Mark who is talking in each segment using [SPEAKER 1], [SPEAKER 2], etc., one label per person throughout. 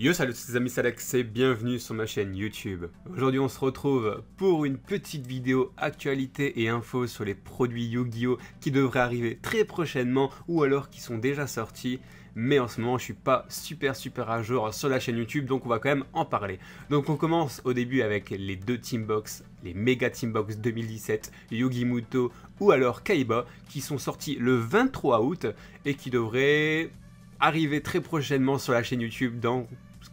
[SPEAKER 1] Yo, salut les amis, c'est Alex et bienvenue sur ma chaîne YouTube. Aujourd'hui on se retrouve pour une petite vidéo actualité et info sur les produits Yu-Gi-Oh qui devraient arriver très prochainement ou alors qui sont déjà sortis. Mais en ce moment je suis pas super à jour sur la chaîne YouTube, donc on va quand même en parler. Donc on commence au début avec les deux Teambox, les Mega Teambox 2017, Yu-Gi Muto ou alors Kaiba, qui sont sortis le 23 août et qui devraient arriver très prochainement sur la chaîne YouTube. Dans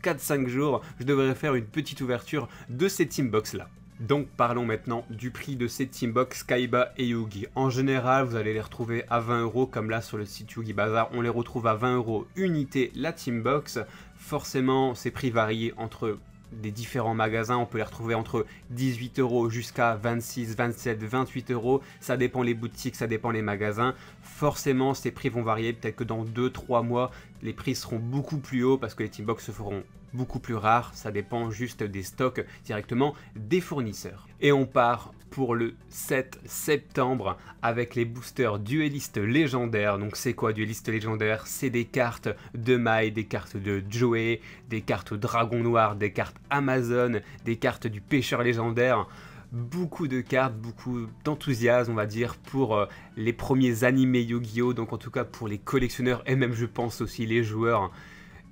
[SPEAKER 1] 4-5 jours, je devrais faire une petite ouverture de ces Teambox là. Donc parlons maintenant du prix de ces Teambox Kaiba et Yugi. En général, vous allez les retrouver à 20 € comme là sur le site Yugi Bazaar. On les retrouve à 20 € unité la Teambox. Forcément, ces prix varient entre des différents magasins. On peut les retrouver entre 18 € jusqu'à 26, 27, 28 €. Ça dépend les boutiques, ça dépend les magasins. Forcément, ces prix vont varier. Peut-être que dans 2-3 mois, les prix seront beaucoup plus hauts parce que les Teambox se feront beaucoup plus rares. Ça dépend juste des stocks directement des fournisseurs. Et on part pour le 7 septembre avec les boosters duellistes légendaires. Donc c'est quoi duellistes légendaires? C'est des cartes de Mai, des cartes de Joey, des cartes Dragon Noir, des cartes Amazon, des cartes du pêcheur légendaire. Beaucoup de cartes, beaucoup d'enthousiasme on va dire pour les premiers animés Yu-Gi-Oh! Donc en tout cas pour les collectionneurs et même je pense aussi les joueurs.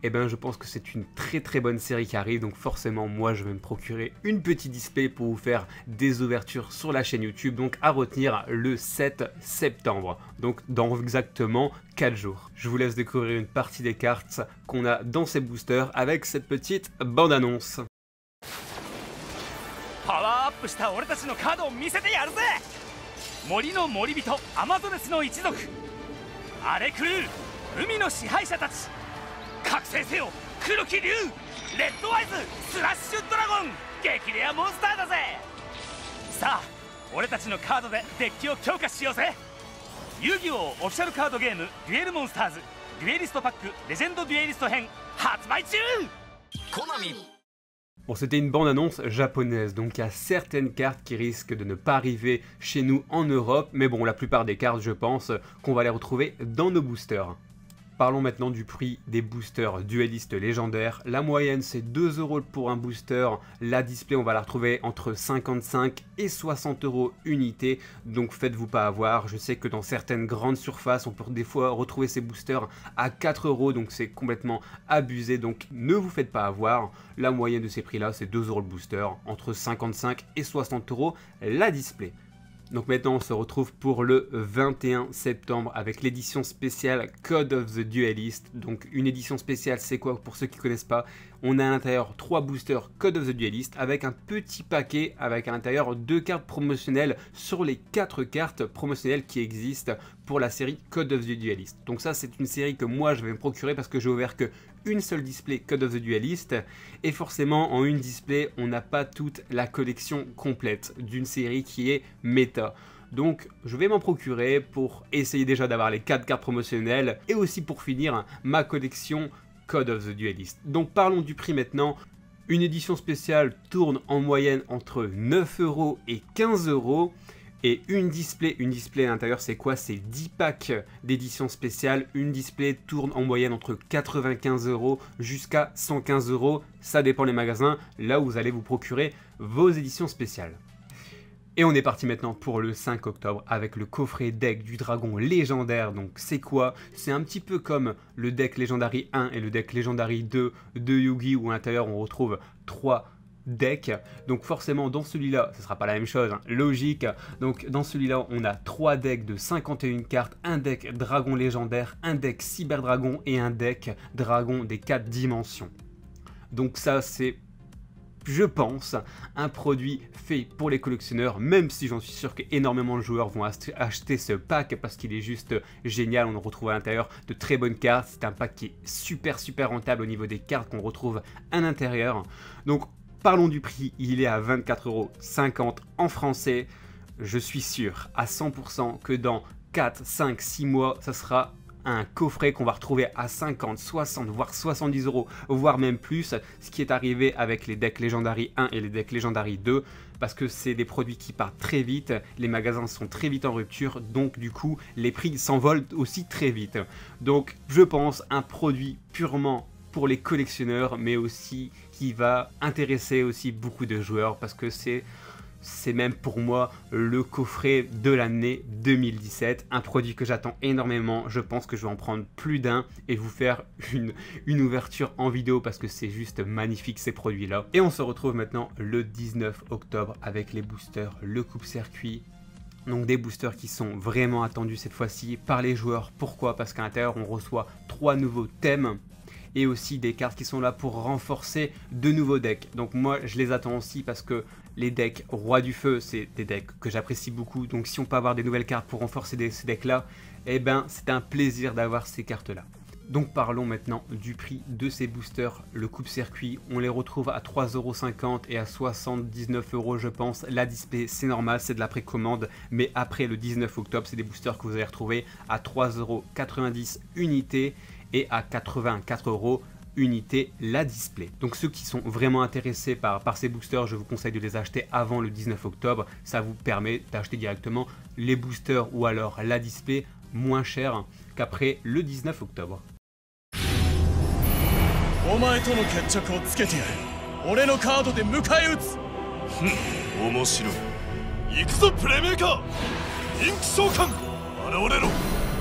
[SPEAKER 1] Et ben je pense que c'est une très bonne série qui arrive, donc forcément moi je vais me procurer une petite display pour vous faire des ouvertures sur la chaîne YouTube, donc à retenir le 7 septembre, donc dans exactement 4 jours. Je vous laisse découvrir une partie des cartes qu'on a dans ces boosters avec cette petite bande-annonce. Bon, c'était une bande-annonce japonaise, donc il y a certaines cartes qui risquent de ne pas arriver chez nous en Europe, mais bon, la plupart des cartes, je pense, qu'on va les retrouver dans nos boosters. Parlons maintenant du prix des boosters duellistes légendaires. La moyenne c'est 2 € pour un booster. La display on va la retrouver entre 55 et 60 € unité. Donc faites-vous pas avoir. Je sais que dans certaines grandes surfaces on peut des fois retrouver ces boosters à 4 €. Donc c'est complètement abusé. Donc ne vous faites pas avoir. La moyenne de ces prix là c'est 2 € le booster. Entre 55 et 60 € la display. Donc maintenant on se retrouve pour le 21 septembre avec l'édition spéciale Code of the Duelist. Donc une édition spéciale c'est quoi pour ceux qui ne connaissent pas? On a à l'intérieur 3 boosters Code of the Duelist avec un petit paquet avec à l'intérieur 2 cartes promotionnelles sur les 4 cartes promotionnelles qui existent pour la série Code of the Duelist. Donc ça c'est une série que moi je vais me procurer parce que j'ai ouvert que une seule display Code of the Duelist et forcément en une display on n'a pas toute la collection complète d'une série qui est méta. Donc je vais m'en procurer pour essayer déjà d'avoir les 4 cartes promotionnelles et aussi pour finir ma collection Code of the Duelist. Donc parlons du prix maintenant. Une édition spéciale tourne en moyenne entre 9 € et 15 €. Et une display à l'intérieur c'est quoi? C'est 10 packs d'édition spéciale. Une display tourne en moyenne entre 95 € jusqu'à 115 €. Ça dépend des magasins, là où vous allez vous procurer vos éditions spéciales. Et on est parti maintenant pour le 5 octobre avec le coffret deck du dragon légendaire. Donc c'est quoi? C'est un petit peu comme le deck Legendary 1 et le deck Legendary 2 de Yugi où à l'intérieur on retrouve 3 deck. Donc forcément dans celui-là, ce sera pas la même chose, hein, logique. Donc dans celui-là, on a 3 decks de 51 cartes, un deck dragon légendaire, un deck cyber dragon et un deck dragon des 4 dimensions. Donc ça c'est, je pense, un produit fait pour les collectionneurs, même si j'en suis sûr qu'énormément de joueurs vont acheter ce pack parce qu'il est juste génial. On retrouve à l'intérieur de très bonnes cartes. C'est un pack qui est super rentable au niveau des cartes qu'on retrouve à l'intérieur. Donc parlons du prix, il est à 24,50 € en français. Je suis sûr à 100% que dans 4, 5, 6 mois, ça sera un coffret qu'on va retrouver à 50, 60, voire 70 €, voire même plus, ce qui est arrivé avec les decks Legendary 1 et les decks Legendary 2, parce que c'est des produits qui partent très vite, les magasins sont très vite en rupture, donc du coup, les prix s'envolent aussi très vite. Donc, je pense, un produit purement pour les collectionneurs, mais aussi qui va intéresser aussi beaucoup de joueurs parce que c'est même pour moi le coffret de l'année 2017, un produit que j'attends énormément. Je pense que je vais en prendre plus d'un et vous faire une ouverture en vidéo parce que c'est juste magnifique ces produits là. Et on se retrouve maintenant le 19 octobre avec les boosters, le coupe-circuit. Donc des boosters qui sont vraiment attendus cette fois-ci par les joueurs. Pourquoi? Parce qu'à l'intérieur on reçoit 3 nouveaux thèmes et aussi des cartes qui sont là pour renforcer de nouveaux decks. Donc moi je les attends aussi parce que les decks Roi du Feu, c'est des decks que j'apprécie beaucoup. Donc si on peut avoir des nouvelles cartes pour renforcer ces decks là, eh ben c'est un plaisir d'avoir ces cartes là. Donc parlons maintenant du prix de ces boosters. Le coupe-circuit, on les retrouve à 3,50 € et à 79 € je pense. La display c'est normal, c'est de la précommande, mais après le 19 octobre, c'est des boosters que vous allez retrouver à 3,90 € unité et à 84 € unité la display. Donc ceux qui sont vraiment intéressés par ces boosters, je vous conseille de les acheter avant le 19 octobre. Ça vous permet d'acheter directement les boosters ou alors la display moins cher qu'après le 19 octobre.
[SPEAKER 2] お前との決着をつけてやる。俺のカードで迎え撃つ。面白い。行くぞプレイメーカー。インク召喚。現れろ。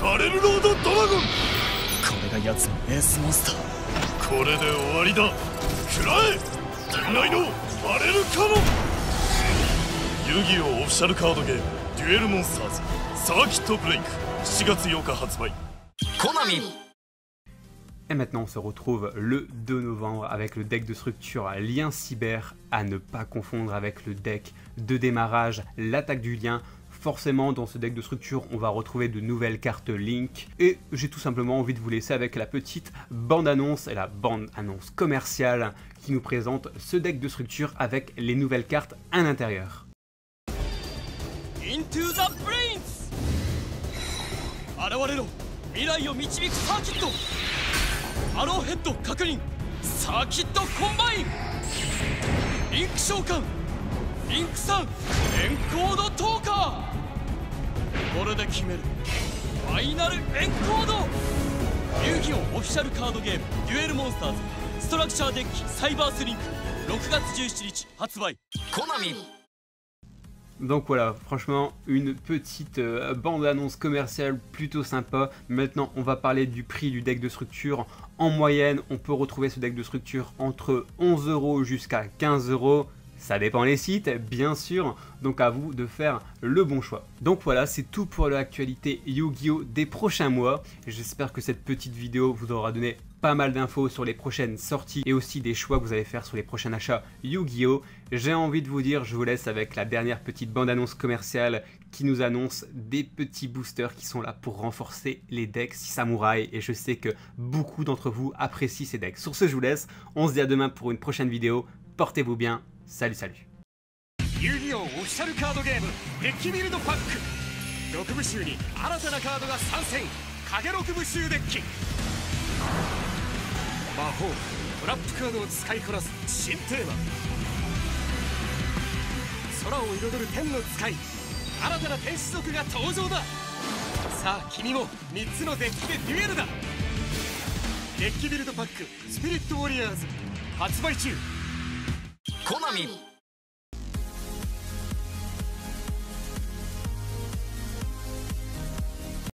[SPEAKER 2] バレルロードドラゴン。これが奴のエースモンスター。これで終わりだ。食らえ。天来のバレルカノン。遊戯王オフィシャルカードゲームデュエルモンスターズサーキットブレイク7月8日発売。コナミ。
[SPEAKER 1] Et maintenant on se retrouve le 2 novembre avec le deck de structure Lien Cyber, à ne pas confondre avec le deck de démarrage l'attaque du lien. Forcément dans ce deck de structure on va retrouver de nouvelles cartes Link et j'ai tout simplement envie de vous laisser avec la petite bande-annonce et la bande-annonce commerciale qui nous présente ce deck de structure avec les nouvelles cartes à l'intérieur.
[SPEAKER 2] Into the brains! 現れろ未来を導くサーキット アローヘッド確認サーキットコンバインリンク召喚リンク3エンコードトーカーこれで決めるファイナルエンコード遊戯王オフィシャルカードゲームデュエルモンスターズストラクチャーデッキサイバースリンク6月17日発売コナミ
[SPEAKER 1] Donc voilà, franchement, une petite bande-annonce commerciale plutôt sympa. Maintenant, on va parler du prix du deck de structure. En moyenne, on peut retrouver ce deck de structure entre 11 € jusqu'à 15 €. Ça dépend les sites, bien sûr, donc à vous de faire le bon choix. Donc voilà, c'est tout pour l'actualité Yu-Gi-Oh! Des prochains mois. J'espère que cette petite vidéo vous aura donné pas mal d'infos sur les prochaines sorties et aussi des choix que vous allez faire sur les prochains achats Yu-Gi-Oh! J'ai envie de vous dire, je vous laisse avec la dernière petite bande-annonce commerciale qui nous annonce des petits boosters qui sont là pour renforcer les decks samouraï et je sais que beaucoup d'entre vous apprécient ces decks. Sur ce, je vous laisse, on se dit à demain pour une prochaine vidéo, portez-vous bien, salut salut.
[SPEAKER 2] Yu-Gi-Oh! オフィシャルカードゲームデッキビルドパック6部集に新たなカードが参戦影6部集デッキ魔法トラップカードを使いこなす新テーマ空を彩る天の使い新たな天使族が登場ださあ君も3つのデッキでデュエルだデッキビルドパックスピリットウォリアーズ発売中コナミ